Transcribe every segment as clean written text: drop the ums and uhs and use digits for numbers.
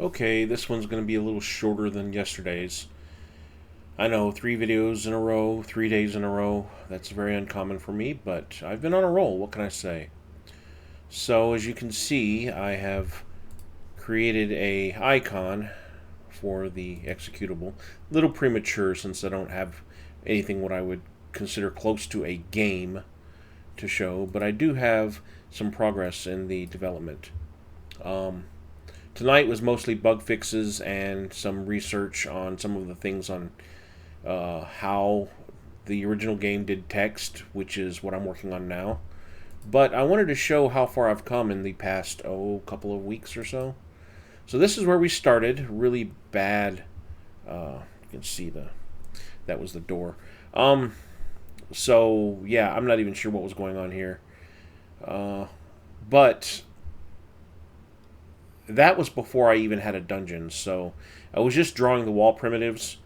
Okay, this one's going to be a little shorter than yesterday's. I know, 3 videos in a row, 3 days in a row. That's very uncommon for me, but I've been on a roll. What can I say? So, as you can see, I have created a icon for the executable. A little premature since I don't have anything what I would consider close to a game to show, but I do have some progress in the development. Um, Tonight was mostly bug fixes and some research on some of the things on how the original game did text, which is what I'm working on now. But I wanted to show how far I've come in the past, couple of weeks or so. So this is where we started. Really bad. You can see that was the door. So yeah, I'm not even sure what was going on here. But that was before I even had a dungeon. So I was just drawing the wall primitives,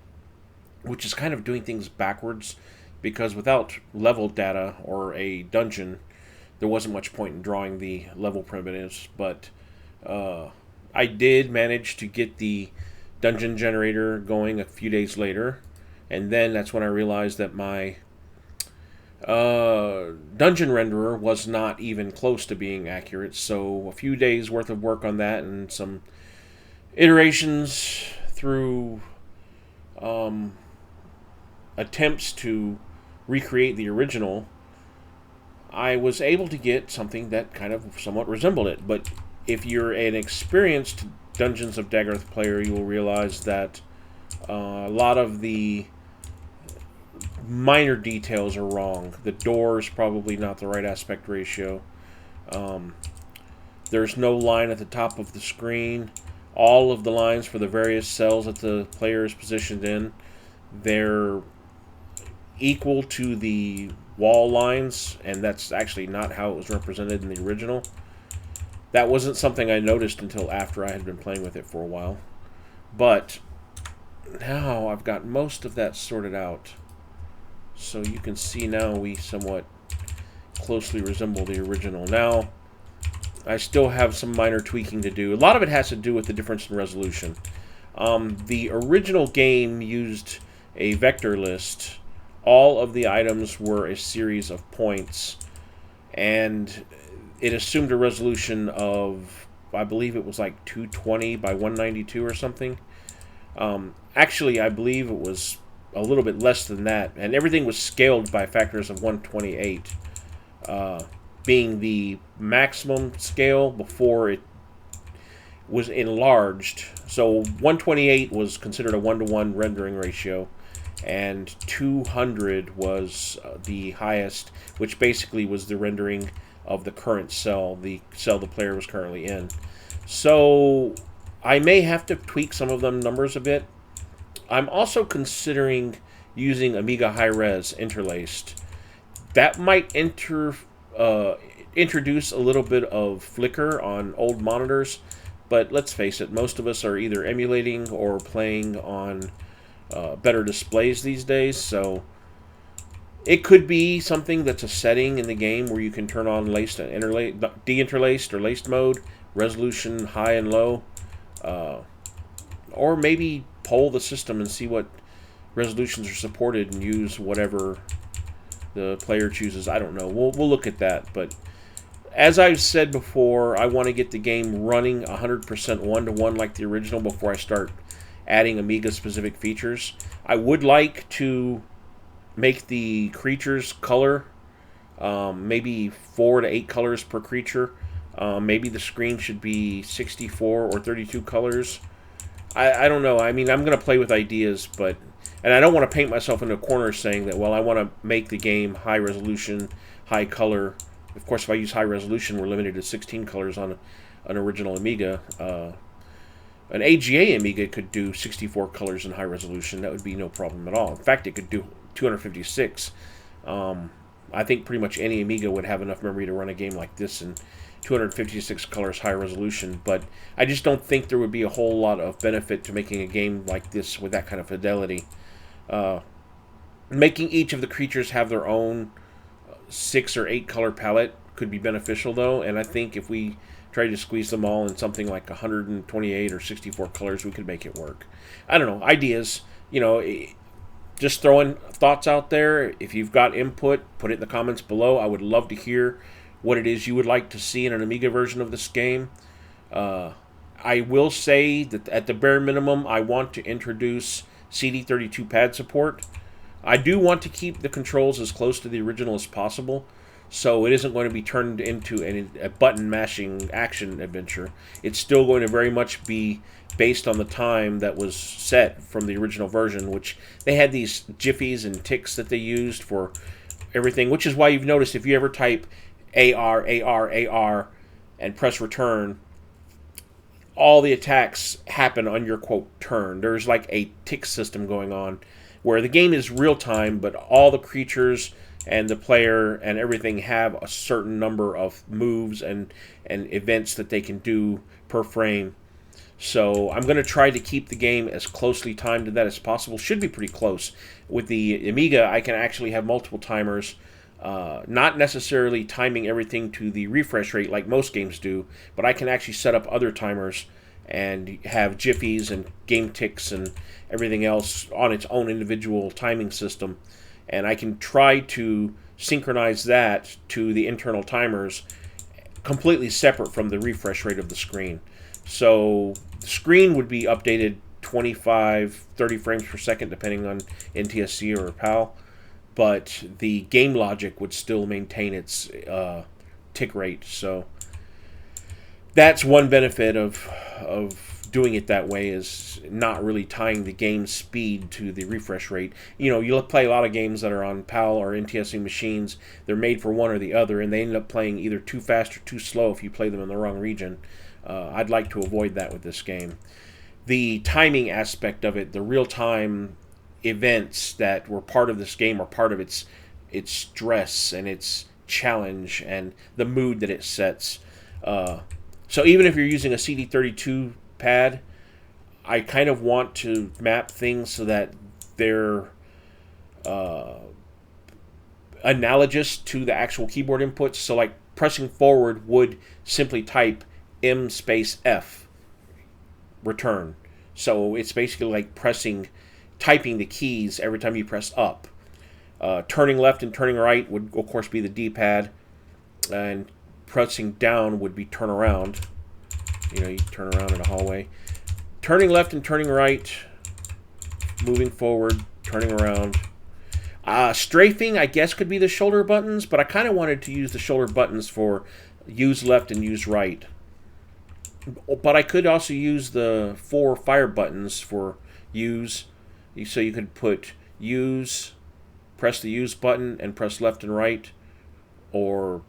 which is kind of doing things backwards, because without level data or a dungeon, there wasn't much point in drawing the level primitives. But I did manage to get the dungeon generator going a few days later, and then that's when I realized that my dungeon renderer was not even close to being accurate. So a few days worth of work on that and some iterations through um, attempts to recreate the original, I was able to get something that kind of somewhat resembled it. But if you're an experienced Dungeons of Daggorath player, you will realize that a lot of the minor details are wrong. The door is probably not the right aspect ratio. Um, there's no line at the top of the screen. All of the lines for the various cells that the player is positioned in, they're equal to the wall lines, and that's actually not how it was represented in the original. That wasn't something I noticed until after I had been playing with it for a while. But now I've got most of that sorted out. So you can see now we somewhat closely resemble the original. Now, I still have some minor tweaking to do. A lot of it has to do with the difference in resolution. The original game used a vector list. All of the items were a series of points, and it assumed a resolution of, I believe it was like 220 by 192 or something. Actually, I believe it was a little bit less than that, and everything was scaled by factors of 128, being the maximum scale before it was enlarged. So 128 was considered a 1-to-1 rendering ratio, and 200 was the highest, which basically was the rendering of the current cell, the cell the player was currently in. So I may have to tweak some of them numbers a bit. I'm also considering using Amiga High Res interlaced. That might introduce a little bit of flicker on old monitors, but let's face it, most of us are either emulating or playing on better displays these days, so it could be something that's a setting in the game where you can turn on laced and deinterlaced or laced mode, resolution high and low, or maybe poll the system and see what resolutions are supported and use whatever the player chooses. I don't know. We'll look at that. But as I've said before, I want to get the game running 100% 1-to-1 like the original before I start adding Amiga-specific features. I would like to make the creatures color, maybe 4 to 8 colors per creature. Maybe the screen should be 64 or 32 colors. I don't know. I mean, I'm going to play with ideas, but... And I don't want to paint myself into a corner saying that, well, I want to make the game high resolution, high color. Of course, if I use high resolution, we're limited to 16 colors on an original Amiga. An AGA Amiga could do 64 colors in high resolution. That would be no problem at all. In fact, it could do 256. I think pretty much any Amiga would have enough memory to run a game like this in 256 colors high resolution, but I just don't think there would be a whole lot of benefit to making a game like this with that kind of fidelity. Making each of the creatures have their own 6 or 8 color palette could be beneficial, though, and I think if we try to squeeze them all in something like 128 or 64 colors, we could make it work. I don't know, ideas, just throwing thoughts out there. If you've got input, put it in the comments below. I would love to hear what it is you would like to see in an Amiga version of this game. I will say that at the bare minimum, I want to introduce CD32 pad support. I do want to keep the controls as close to the original as possible, so it isn't going to be turned into a button mashing action adventure. It's still going to very much be based on the time that was set from the original version, which they had these jiffies and ticks that they used for everything, which is why you've noticed if you ever type AR, AR, AR, and press return, all the attacks happen on your, quote, turn. There's like a tick system going on where the game is real time, but all the creatures and the player and everything have a certain number of moves and events that they can do per frame. So I'm going to try to keep the game as closely timed to that as possible. Should be pretty close. With the Amiga, I can actually have multiple timers, not necessarily timing everything to the refresh rate like most games do, but I can actually set up other timers and have jiffies and game ticks and everything else on its own individual timing system. And I can try to synchronize that to the internal timers completely separate from the refresh rate of the screen. So the screen would be updated 25, 30 frames per second depending on NTSC or PAL, but the game logic would still maintain its tick rate. So that's one benefit of doing it that way, is not really tying the game speed to the refresh rate. You'll play a lot of games that are on PAL or NTSC machines. They're made for one or the other, and they end up playing either too fast or too slow if you play them in the wrong region. I'd like to avoid that with this game. The timing aspect of it, the real-time events that were part of this game are part of its stress and its challenge and the mood that it sets. So even if you're using a CD32 pad, I kind of want to map things so that they're analogous to the actual keyboard inputs. So like pressing forward would simply type M space F, return. So it's basically like typing the keys every time you press up. Turning left and turning right would, of course, be the D-pad, and pressing down would be turn around. You turn around in a hallway. Turning left and turning right, moving forward, turning around. Strafing, I guess, could be the shoulder buttons, but I kind of wanted to use the shoulder buttons for use left and use right. But I could also use the 4 fire buttons for use. So you could put use, press the use button, and press left and right, or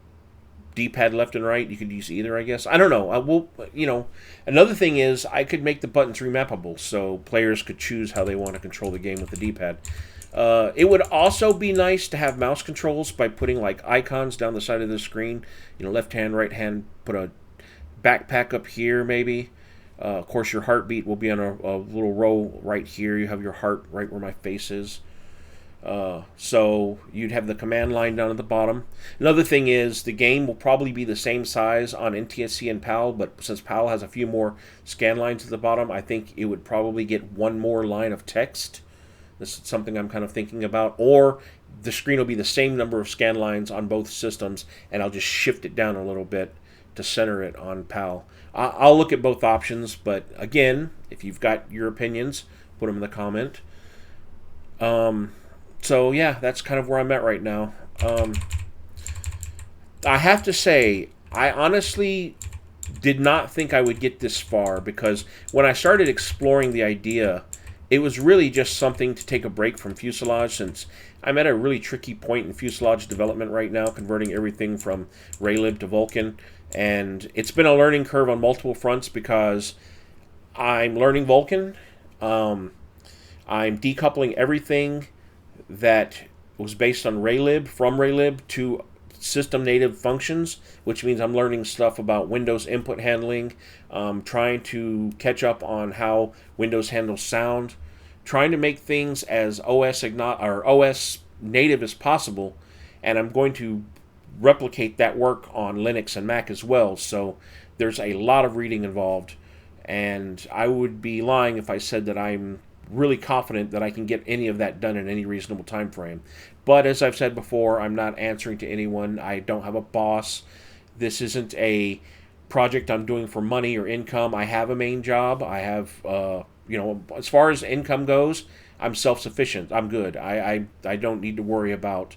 D-pad left and right. You could use either, I guess. I don't know. Another thing is I could make the buttons remappable, so players could choose how they want to control the game with the D-pad. It would also be nice to have mouse controls by putting like icons down the side of the screen. Left hand, right hand, put a backpack up here maybe. Of course, your heartbeat will be on a little row right here. You have your heart right where my face is. So you'd have the command line down at the bottom. Another thing is the game will probably be the same size on NTSC and PAL, but since PAL has a few more scan lines at the bottom, I think it would probably get one more line of text. This is something I'm kind of thinking about. Or the screen will be the same number of scan lines on both systems, and I'll just shift it down a little bit to center it on PAL. I'll look at both options, but again, if you've got your opinions, put them in the comment. So yeah, that's kind of where I'm at right now. I have to say, I honestly did not think I would get this far, because when I started exploring the idea, it was really just something to take a break from Fuselage, since I'm at a really tricky point in Fuselage development right now, converting everything from Raylib to Vulkan. And it's been a learning curve on multiple fronts, because I'm learning Vulkan. I'm decoupling everything that was based on Raylib from Raylib to system native functions, which means I'm learning stuff about Windows input handling, trying to catch up on how Windows handles sound, trying to make things as OS native as possible, and I'm going to replicate that work on Linux and Mac as well. So there's a lot of reading involved, and I would be lying if I said that I'm really confident that I can get any of that done in any reasonable time frame. But as I've said before, I'm not answering to anyone. I don't have a boss. This isn't a project I'm doing for money or income. I have a main job. I have, as far as income goes, I'm self-sufficient. I'm good. I don't need to worry about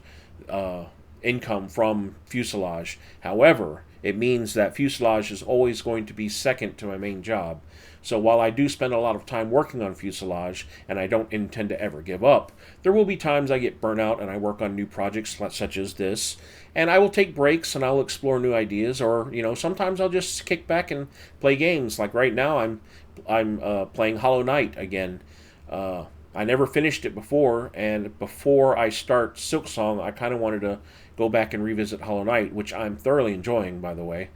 income from Fuselage. However, it means that Fuselage is always going to be second to my main job. So while I do spend a lot of time working on Fuselage, and I don't intend to ever give up, there will be times I get burnt out and I work on new projects such as this, and I will take breaks and I'll explore new ideas, or sometimes I'll just kick back and play games. Like right now, I'm playing Hollow Knight again. I never finished it before, and before I start Silksong, I kind of wanted to go back and revisit Hollow Knight, which I'm thoroughly enjoying, by the way.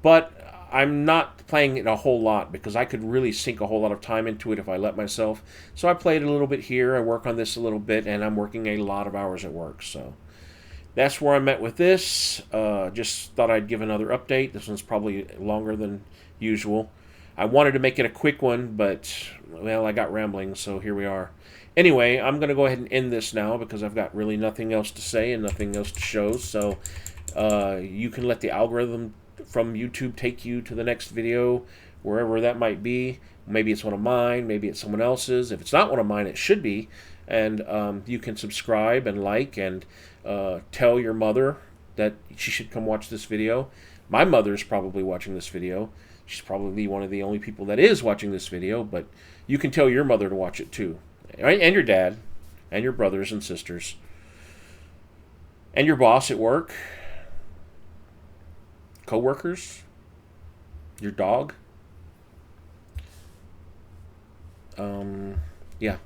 But I'm not playing it a whole lot because I could really sink a whole lot of time into it if I let myself. So I played a little bit here, I work on this a little bit, and I'm working a lot of hours at work. So that's where I'm at with this. Just thought I'd give another update. This one's probably longer than usual. I wanted to make it a quick one, but, well, I got rambling, so here we are. Anyway, I'm going to go ahead and end this now because I've got really nothing else to say and nothing else to show. So you can let the algorithm from YouTube take you to the next video, wherever that might be. Maybe it's one of mine, maybe it's someone else's. If it's not one of mine, it should be. And you can subscribe and like and tell your mother that she should come watch this video. My mother's probably watching this video. She's probably one of the only people that is watching this video, but you can tell your mother to watch it too. Right? And your dad, and your brothers and sisters, and your boss at work, co-workers, your dog. Yeah.